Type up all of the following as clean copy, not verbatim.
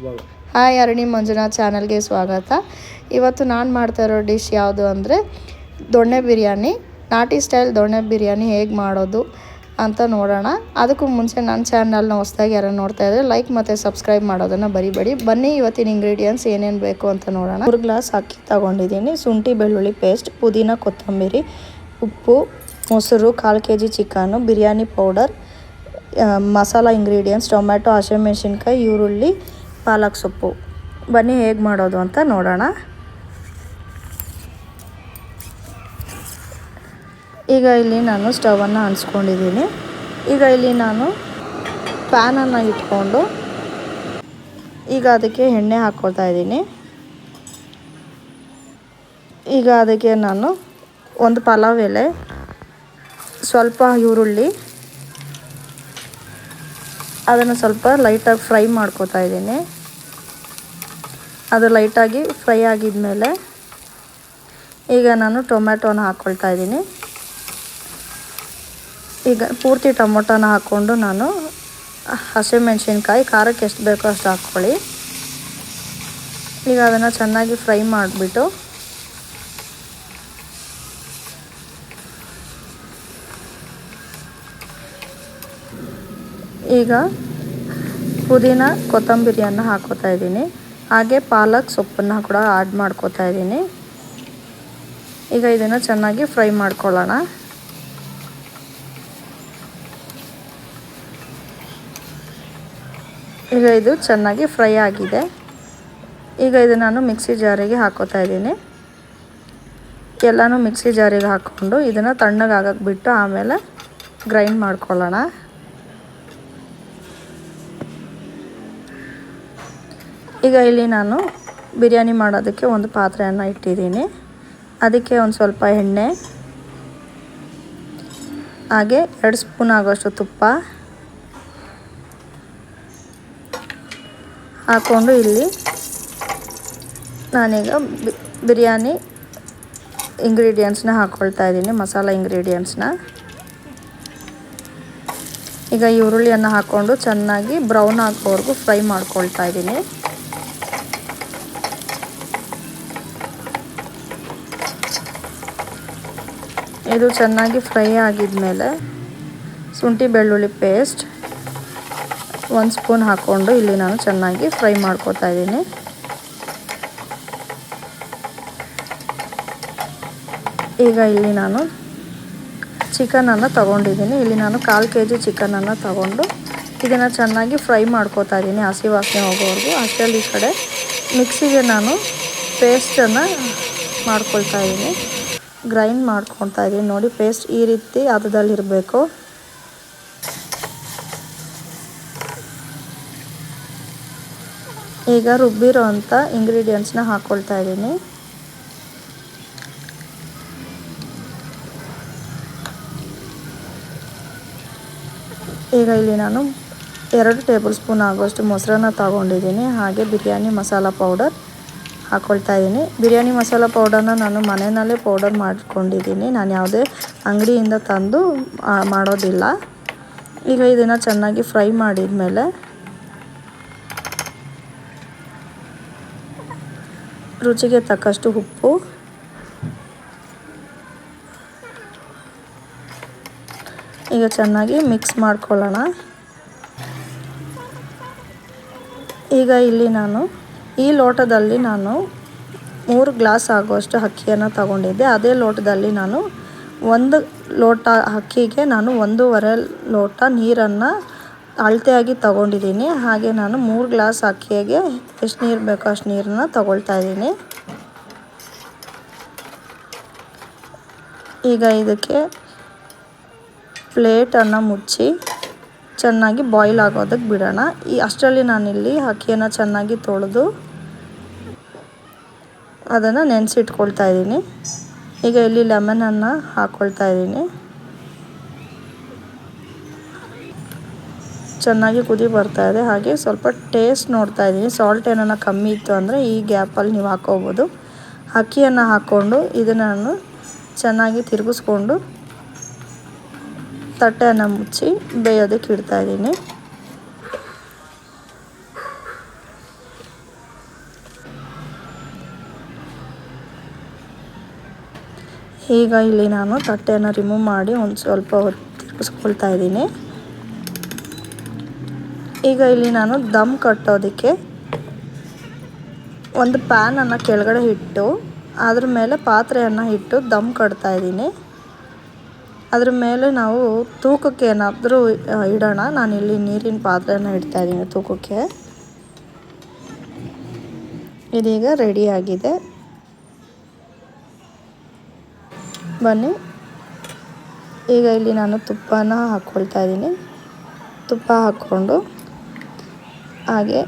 Hi Aruni Manjunath ಚಾನಲ್ಗೆ ಸ್ವಾಗತ. ಇವತ್ತು ನಾನು ಮಾಡ್ತಾ ಇರೋ ಡಿಶ್ ಯಾವುದು ಅಂದರೆ ದೊಣ್ಣೆ ಬಿರಿಯಾನಿ. ನಾಟಿ ಸ್ಟೈಲ್ ದೊಣ್ಣೆ ಬಿರಿಯಾನಿ ಹೇಗೆ ಮಾಡೋದು ಅಂತ ನೋಡೋಣ. ಅದಕ್ಕೂ ಮುಂಚೆ ನನ್ನ ಚಾನಲ್ನ ಹೊಸದಾಗಿ ಯಾರು ನೋಡ್ತಾ ಇದ್ದರೆ ಲೈಕ್ ಮತ್ತು ಸಬ್ಸ್ಕ್ರೈಬ್ ಮಾಡೋದನ್ನು ಬರಿಬೇಡಿ. ಬನ್ನಿ ಇವತ್ತಿನ ಇಂಗ್ರೀಡಿಯೆಂಟ್ಸ್ ಏನೇನು ಬೇಕು ಅಂತ ನೋಡೋಣ. 3 ಗ್ಲಾಸ್ ಅಕ್ಕಿ ತೊಗೊಂಡಿದ್ದೀನಿ, ಶುಂಠಿ ಬೆಳ್ಳುಳ್ಳಿ ಪೇಸ್ಟ್, ಪುದೀನ ಕೊತ್ತಂಬರಿ, ಉಪ್ಪು, ಮೊಸರು, 1/4 kg chicken, biryani powder, masala ingredients tomato, ಹಸಿಮೆಣಸಿನ್ಕಾಯಿ, ಈರುಳ್ಳಿ, ಪಾಲಕ್ ಸೊಪ್ಪು. ಬನ್ನಿ ಹೇಗೆ ಮಾಡೋದು ಅಂತ ನೋಡೋಣ. ಈಗ ಇಲ್ಲಿ ನಾನು ಸ್ಟವನ್ನು ಅಂಟಿಸ್ಕೊಂಡಿದ್ದೀನಿ. ಈಗ ಇಲ್ಲಿ ನಾನು ಪ್ಯಾನನ್ನು ಇಟ್ಕೊಂಡು ಈಗ ಅದಕ್ಕೆ ಎಣ್ಣೆ ಹಾಕ್ಕೊಳ್ತಾ ಇದ್ದೀನಿ. ಈಗ ಅದಕ್ಕೆ ನಾನು ಒಂದು ಪಲಾವ್ ಎಲೆ, ಸ್ವಲ್ಪ ಈರುಳ್ಳಿ, ಅದನ್ನು ಸ್ವಲ್ಪ ಲೈಟಾಗಿ ಫ್ರೈ ಮಾಡ್ಕೊತಾ ಇದ್ದೀನಿ. ಅದು ಲೈಟಾಗಿ ಫ್ರೈ ಆಗಿದ್ಮೇಲೆ ಈಗ ನಾನು ಟೊಮ್ಯಾಟೋನ ಹಾಕ್ಕೊಳ್ತಾ ಇದ್ದೀನಿ. ಈಗ ಪೂರ್ತಿ ಟೊಮೊಟೊನ ಹಾಕ್ಕೊಂಡು ನಾನು ಹಸಿಮೆಣಸಿನ್ಕಾಯಿ ಖಾರಕ್ಕೆ ಎಷ್ಟು ಬೇಕೋ ಅಷ್ಟು ಹಾಕ್ಕೊಳ್ಳಿ. ಈಗ ಅದನ್ನು ಚೆನ್ನಾಗಿ ಫ್ರೈ ಮಾಡಿಬಿಟ್ಟು ಈಗ ಪುದೀನ ಕೊತ್ತಂಬರಿಯನ್ನು ಹಾಕ್ಕೋತಾ ಇದ್ದೀನಿ. ಹಾಗೆ ಪಾಲಕ್ ಸೊಪ್ಪನ್ನು ಕೂಡ ಆ್ಯಡ್ ಮಾಡ್ಕೋತಾ ಇದ್ದೀನಿ. ಈಗ ಇದನ್ನು ಚೆನ್ನಾಗಿ ಫ್ರೈ ಮಾಡ್ಕೊಳ್ಳೋಣ. ಈಗ ಇದು ಚೆನ್ನಾಗಿ ಫ್ರೈ ಆಗಿದೆ. ಈಗ ಇದು ನಾನು ಮಿಕ್ಸಿ ಜಾರಿಗೆ ಹಾಕ್ಕೋತಾ ಇದ್ದೀನಿ. ಎಲ್ಲನೂ ಮಿಕ್ಸಿ ಜಾರಿಗೆ ಹಾಕ್ಕೊಂಡು ಇದನ್ನು ತಣ್ಣಗೆ ಆಗಕ್ಕೆ ಬಿಟ್ಟು ಆಮೇಲೆ ಗ್ರೈಂಡ್ ಮಾಡ್ಕೊಳ್ಳೋಣ. ಈಗ ಇಲ್ಲಿ ನಾನು ಬಿರಿಯಾನಿ ಮಾಡೋದಕ್ಕೆ ಒಂದು ಪಾತ್ರೆಯನ್ನು ಇಟ್ಟಿದ್ದೀನಿ. ಅದಕ್ಕೆ ಒಂದು ಸ್ವಲ್ಪ ಎಣ್ಣೆ, ಹಾಗೆ 2 ಸ್ಪೂನ್ ಆಗೋಷ್ಟು ತುಪ್ಪ ಹಾಕ್ಕೊಂಡು ಇಲ್ಲಿ ನಾನೀಗ ಬಿರಿಯಾನಿ ಇಂಗ್ರೀಡಿಯೆಂಟ್ಸ್ನ ಹಾಕ್ಕೊಳ್ತಾ ಇದ್ದೀನಿ, ಮಸಾಲ ಇಂಗ್ರೀಡಿಯೆಂಟ್ಸ್ನ. ಈಗ ಈರುಳ್ಳಿಯನ್ನು ಹಾಕ್ಕೊಂಡು ಚೆನ್ನಾಗಿ ಬ್ರೌನ್ ಆಗೋವರೆಗೂ ಫ್ರೈ ಮಾಡ್ಕೊಳ್ತಾ ಇದ್ದೀನಿ. ಇದು ಚೆನ್ನಾಗಿ ಫ್ರೈ ಆಗಿದ್ಮೇಲೆ ಶುಂಠಿ ಬೆಳ್ಳುಳ್ಳಿ ಪೇಸ್ಟ್ 1 ಸ್ಪೂನ್ ಹಾಕ್ಕೊಂಡು ಇಲ್ಲಿ ನಾನು ಚೆನ್ನಾಗಿ ಫ್ರೈ ಮಾಡ್ಕೊತಾ ಇದ್ದೀನಿ. ಈಗ ಇಲ್ಲಿ ನಾನು ಚಿಕನನ್ನು ತೊಗೊಂಡಿದ್ದೀನಿ. ಇಲ್ಲಿ ನಾನು 1/4 kg ಚಿಕನನ್ನು ತೊಗೊಂಡು ಇದನ್ನು ಚೆನ್ನಾಗಿ ಫ್ರೈ ಮಾಡ್ಕೊತಾ ಇದ್ದೀನಿ, ಹಸಿ ವಾಸನೆ ಹೋಗೋವರೆಗೂ. ಅಷ್ಟರಲ್ಲಿ ಈ ಕಡೆ ಮಿಕ್ಸಿಗೆ ನಾನು ಪೇಸ್ಟನ್ನು ಮಾಡ್ಕೊಳ್ತಾ ಇದ್ದೀನಿ, ಗ್ರೈಂಡ್ ಮಾಡ್ಕೊತಾ ಇದ್ದೀನಿ. ನೋಡಿ, ಪೇಸ್ಟ್ ಈ ರೀತಿ ಹದದಲ್ಲಿರಬೇಕು. ಈಗ ರುಬ್ಬಿರೋ ಅಂಥ ಇಂಗ್ರೀಡಿಯೆಂಟ್ಸ್ನ ಹಾಕ್ಕೊಳ್ತಾ ಇದ್ದೀನಿ. ಈಗ ಇಲ್ಲಿ ನಾನು 2 ಟೇಬಲ್ ಸ್ಪೂನ್ ಆಗೋಷ್ಟು ಮೊಸರನ್ನ ತೊಗೊಂಡಿದ್ದೀನಿ. ಹಾಗೆ ಬಿರಿಯಾನಿ ಮಸಾಲ ಪೌಡರ್ ಹಾಕ್ಕೊಳ್ತಾ ಇದ್ದೀನಿ. ಬಿರಿಯಾನಿ ಮಸಾಲ ಪೌಡರ್ನ ನಾನು ಮನೆಯಲ್ಲೇ ಪೌಡರ್ ಮಾಡ್ಕೊಂಡಿದ್ದೀನಿ, ನಾನು ಯಾವುದೇ ಅಂಗಡಿಯಿಂದ ತಂದು ಮಾಡೋದಿಲ್ಲ. ಈಗ ಇದನ್ನು ಚೆನ್ನಾಗಿ ಫ್ರೈ ಮಾಡಿದ್ಮೇಲೆ ರುಚಿಗೆ ತಕ್ಕಷ್ಟು ಉಪ್ಪು, ಈಗ ಚೆನ್ನಾಗಿ ಮಿಕ್ಸ್ ಮಾಡ್ಕೊಳ್ಳೋಣ. ಈಗ ಇಲ್ಲಿ ನಾನು ಈ ಲೋಟದಲ್ಲಿ ನಾನು 3 ಗ್ಲಾಸ್ ಆಗುವಷ್ಟು ಅಕ್ಕಿಯನ್ನು ತಗೊಂಡಿದ್ದೆ. ಅದೇ ಲೋಟದಲ್ಲಿ ನಾನು 1 ಲೋಟ ಅಕ್ಕಿಗೆ ನಾನು 1.5 ಲೋಟ ನೀರನ್ನು ಅಳತೆಯಾಗಿ ತಗೊಂಡಿದ್ದೀನಿ. ಹಾಗೆ ನಾನು 3 ಗ್ಲಾಸ್ ಅಕ್ಕಿಗೆ ಎಷ್ಟು ನೀರು ಬೇಕೋ ಅಷ್ಟು ನೀರನ್ನು ತಗೊಳ್ತಾ ಇದ್ದೀನಿ. ಈಗ ಇದಕ್ಕೆ ಪ್ಲೇಟನ್ನು ಮುಚ್ಚಿ ಚೆನ್ನಾಗಿ ಬಾಯ್ಲ್ ಆಗೋದಕ್ಕೆ ಬಿಡೋಣ. ಅಷ್ಟರಲ್ಲಿ ನಾನಿಲ್ಲಿ ಅಕ್ಕಿಯನ್ನು ಚೆನ್ನಾಗಿ ತೊಳೆದು ಅದನ್ನು ನೆನೆಸಿಟ್ಕೊಳ್ತಾ ಇದ್ದೀನಿ. ಈಗ ಇಲ್ಲಿ ಲೆಮನನ್ನು ಹಾಕ್ಕೊಳ್ತಾ ಇದ್ದೀನಿ. ಚೆನ್ನಾಗಿ ಕುದಿ ಬರ್ತಾ ಇದೆ. ಹಾಗೆ ಸ್ವಲ್ಪ ಟೇಸ್ಟ್ ನೋಡ್ತಾ ಇದ್ದೀನಿ, ಸಾಲ್ಟ್ ಏನಾರ ಕಮ್ಮಿ ಇತ್ತು ಅಂದರೆ ಈ ಗ್ಯಾಪಲ್ಲಿ ನೀವು ಹಾಕ್ಕೋಬೋದು. ಅಕ್ಕಿಯನ್ನು ಹಾಕ್ಕೊಂಡು ಇದನ್ನು ನಾನು ಚೆನ್ನಾಗಿ ತಿರುಗಿಸ್ಕೊಂಡು ತಟ್ಟೆಯನ್ನು ಮುಚ್ಚಿ ಬೇಯೋದಕ್ಕೆ ಇಡ್ತಾಯಿದ್ದೀನಿ. ಈಗ ಇಲ್ಲಿ ನಾನು ತಟ್ಟೆಯನ್ನು ರಿಮೂವ್ ಮಾಡಿ ಒಂದು ಸ್ವಲ್ಪ ಹೊತ್ತು ತಿರುಗಿಸ್ಕೊಳ್ತಾ ಇದ್ದೀನಿ. ಈಗ ಇಲ್ಲಿ ನಾನು ದಮ್ ಕಟ್ಟೋದಕ್ಕೆ ಒಂದು ಪ್ಯಾನನ್ನು ಕೆಳಗಡೆ ಇಟ್ಟು ಅದ್ರ ಮೇಲೆ ಪಾತ್ರೆಯನ್ನು ಇಟ್ಟು ದಮ್ ಕಟ್ತಾ ಇದ್ದೀನಿ. ಅದ್ರ ಮೇಲೆ ನಾವು ತೂಕಕ್ಕೆ ಏನಾದರೂ ಇಡೋಣ. ನಾನಿಲ್ಲಿ ನೀರಿನ ಪಾತ್ರೆಯನ್ನು ಇಡ್ತಾ ಇದ್ದೀನಿ ತೂಕಕ್ಕೆ. ಇದೀಗ ರೆಡಿಯಾಗಿದೆ. ಬನ್ನಿ, ಈಗ ಇಲ್ಲಿ ನಾನು ತುಪ್ಪನ ಹಾಕ್ಕೊಳ್ತಾ ಇದ್ದೀನಿ. ತುಪ್ಪ ಹಾಕ್ಕೊಂಡು ಹಾಗೆ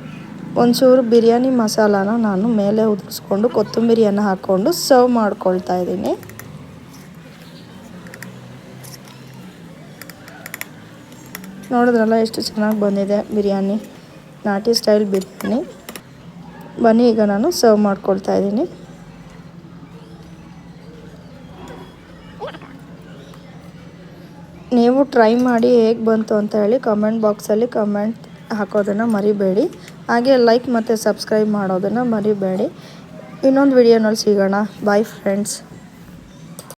ಒಂಚೂರು ಬಿರಿಯಾನಿ ಮಸಾಲಾನ ನಾನು ಮೇಲೆ ಉದುರಿಸ್ಕೊಂಡು ಕೊತ್ತಂಬರಿಯನ್ನು ಹಾಕ್ಕೊಂಡು ಸರ್ವ್ ಮಾಡ್ಕೊಳ್ತಾ ಇದ್ದೀನಿ. ನೋಡಿದ್ರಲ್ಲ ಎಷ್ಟು ಚೆನ್ನಾಗಿ ಬಂದಿದೆ ಬಿರಿಯಾನಿ, ನಾಟಿ ಸ್ಟೈಲ್ ಬಿರಿಯಾನಿ. ಬನ್ನಿ, ಈಗ ನಾನು ಸರ್ವ್ ಮಾಡ್ಕೊಳ್ತಾ ಇದ್ದೀನಿ. ನೀವು ಟ್ರೈ ಮಾಡಿ ಹೇಗೆ ಬಂತು ಅಂತ ಹೇಳಿ ಕಮೆಂಟ್ ಬಾಕ್ಸಲ್ಲಿ ಕಮೆಂಟ್ ಹಾಕೋದನ್ನು ಮರಿಬೇಡಿ. ಹಾಗೆ ಲೈಕ್ ಮತ್ತು ಸಬ್ಸ್ಕ್ರೈಬ್ ಮಾಡೋದನ್ನು ಮರಿಬೇಡಿ. ಇನ್ನೊಂದು ವಿಡಿಯೋನಲ್ಲಿ ಸಿಗೋಣ. Bye friends.